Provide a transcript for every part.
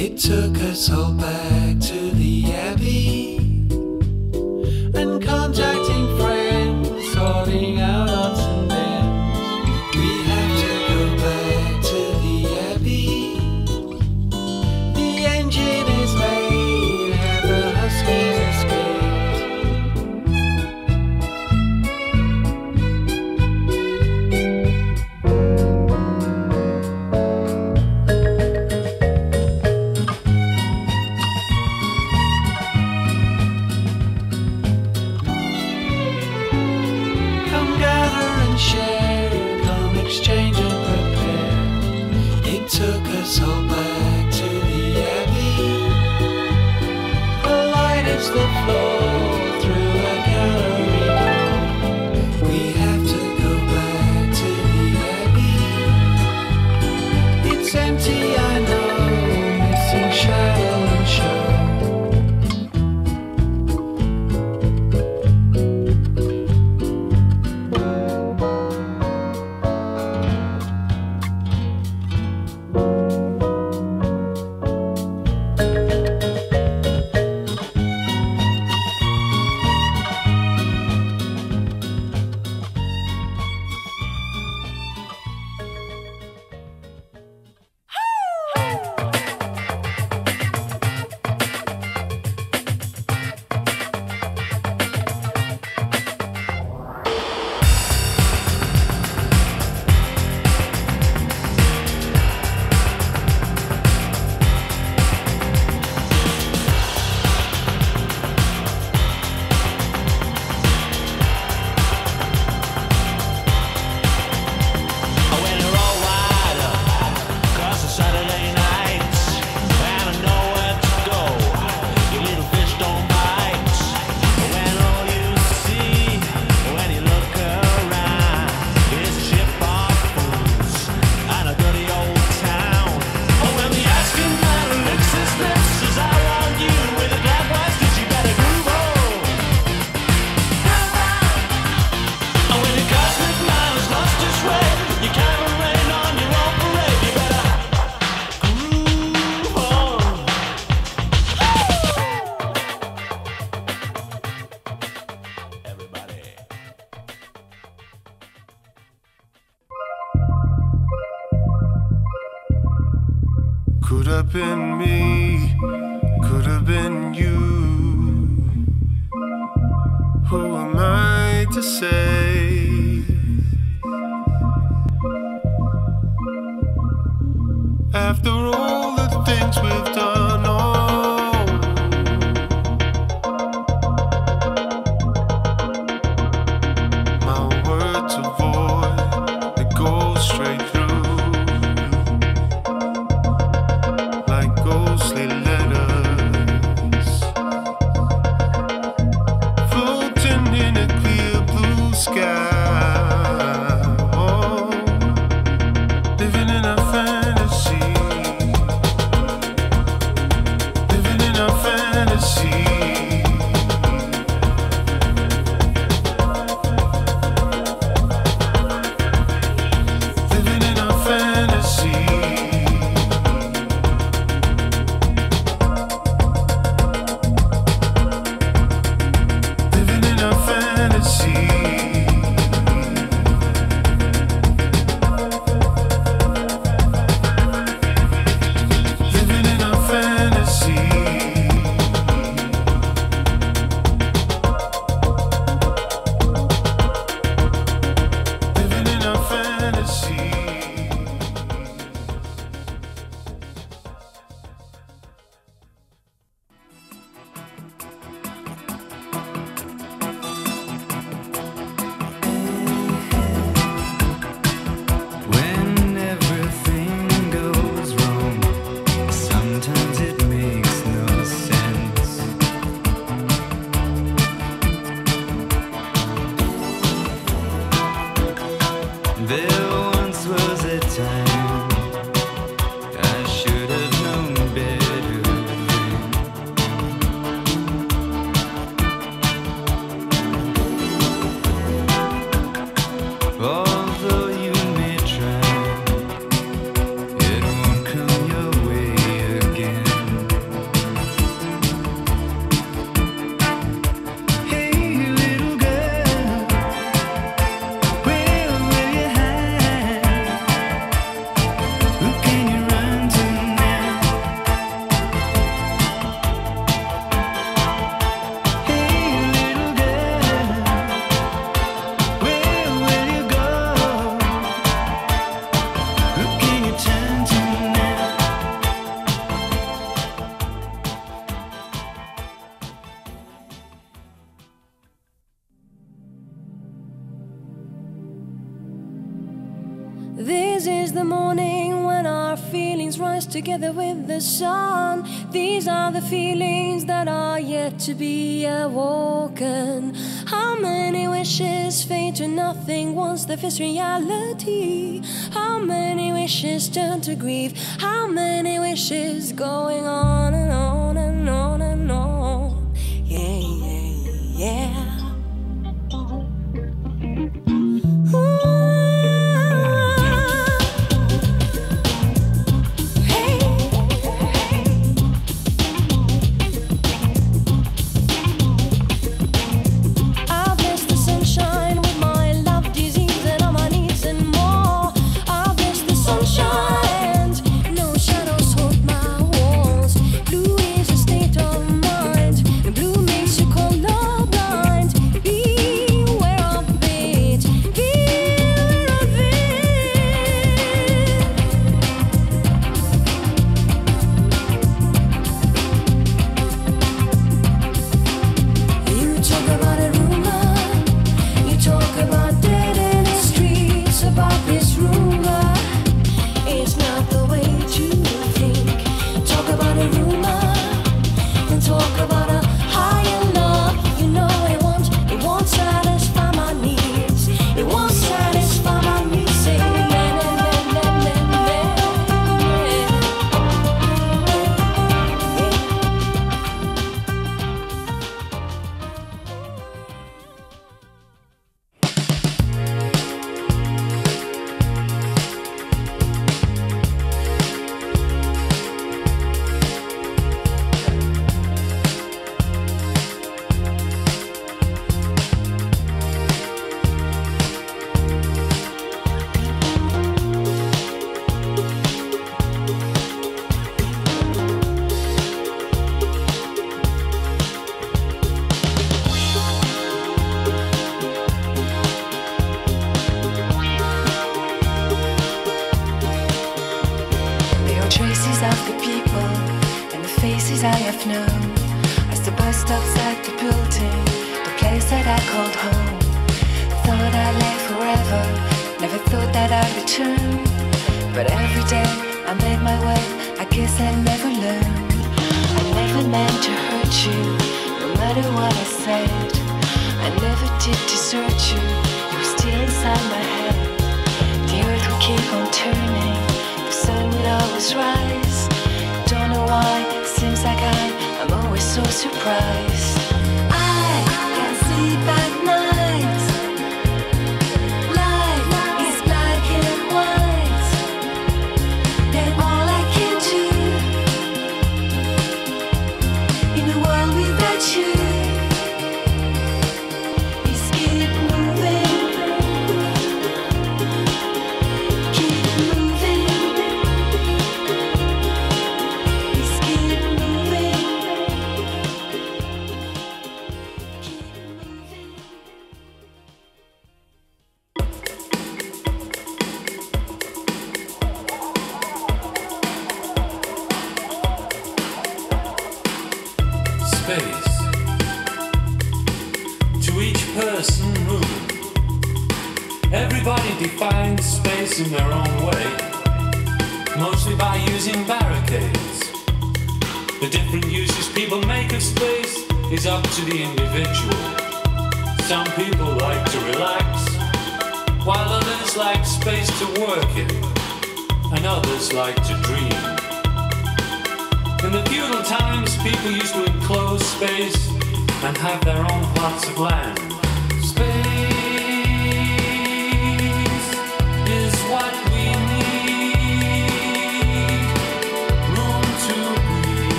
It took us all back to the Abbey and contacting friends, sorting out odds and ends. We have to go back to the Abbey. The engine is made, have the huskies escaped? Share, come exchange and prepare. It took us all back to the Abbey. Polite as the floor through a gallery door. We have to go back to the Abbey. It's empty, I know, missing shadow and show. Could have been me, could have been you. Who am I to say? After all the things we've done, oh, my words are void, they go straight through. Ghostly letters floating in a clear blue sky. Oh, living in a fantasy. This is the morning when our feelings rise together with the sun. These are the feelings that are yet to be awoken. How many wishes fade to nothing once they face reality? How many wishes turn to grief? How many wishes going on and on and on and on? Yeah, yeah, yeah.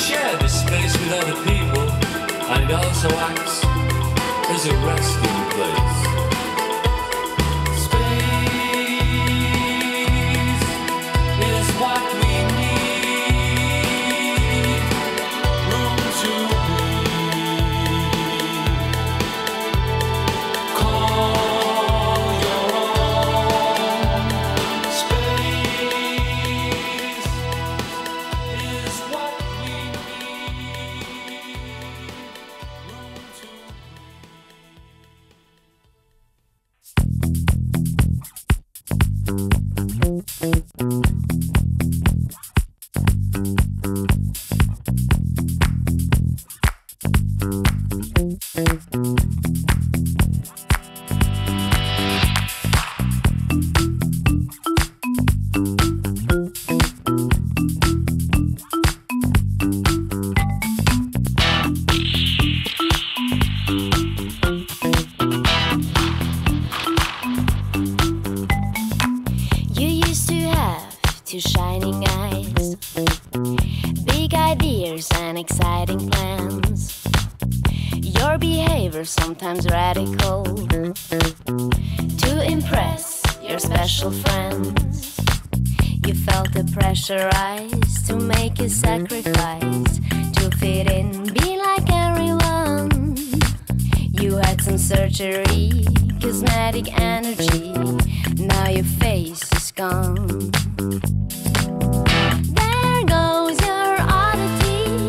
Share this space with other people, and it also acts as a resting place. used to have two shining eyes, big ideas and exciting plans. Your behavior sometimes radical, to impress your special friends. You felt the pressurized to make a sacrifice, to fit in, be like everyone. You had some surgery, cosmetic energy, now your face is gone. There goes your oddity,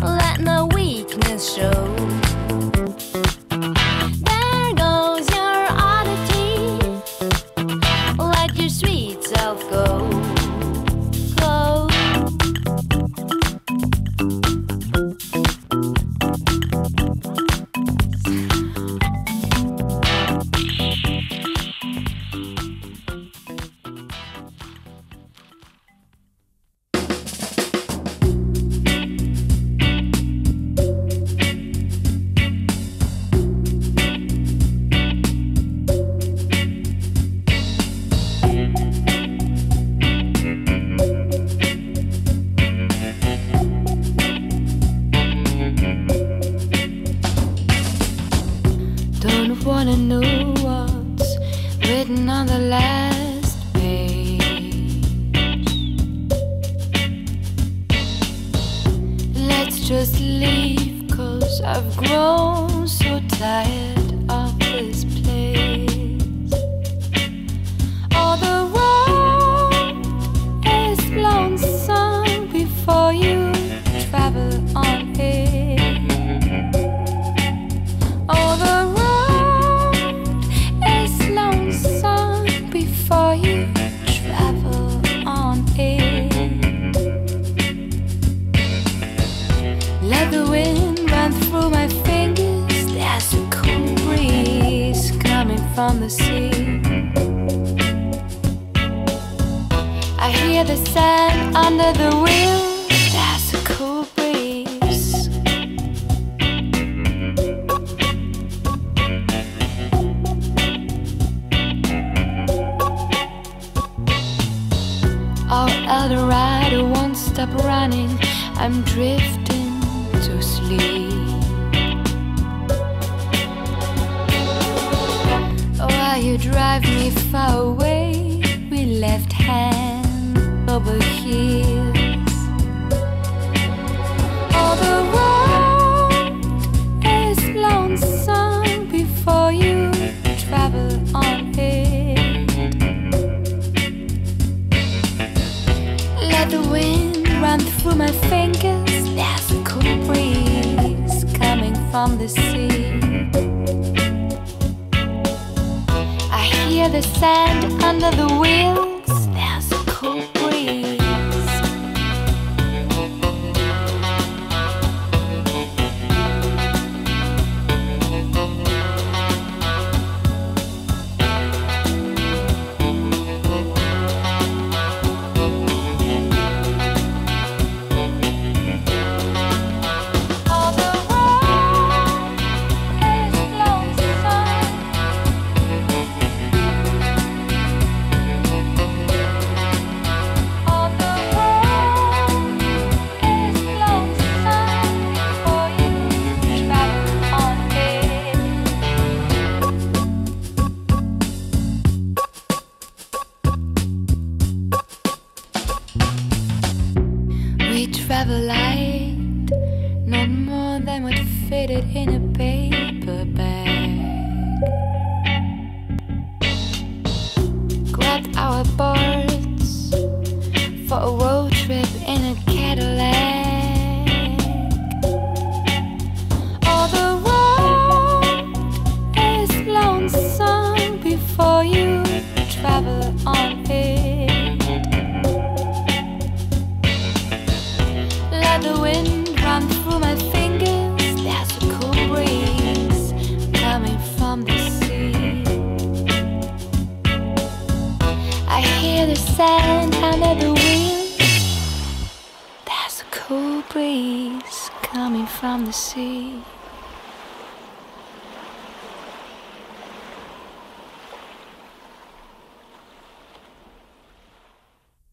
let no weakness show. There goes your oddity, let your sweet self go. Go. Don't wanna know what's written on the last page. Let's just leave, 'cause I've grown so tired of this place. All the road is lonesome before you travel on it. All the road is lonesome before you travel on it. Let the wind run through my fingers. There's a cool breeze coming from the sea. I hear the sand under the wheels. There's a cool breeze. Our elder rider won't stop running. I'm drifting to sleep. While you drive me far away, we left hand over heels. All the road is lonesome before you travel on it. Let the wind run through my fingers. There's a cool breeze coming from the sea. I hear the sand under the wheels. There's a cool breeze. All the road is lonesome. All the road is lonesome before you travel on it. We travel light, not more than would fit it in a paper bag. Grabbed our boards for a road trip in a Cadillac. All the road is lonesome before you travel on it. Let the wind run through my fingers. There's a cool breeze coming from the sea. I hear the sand under the wheels. There's a cool breeze coming from the sea.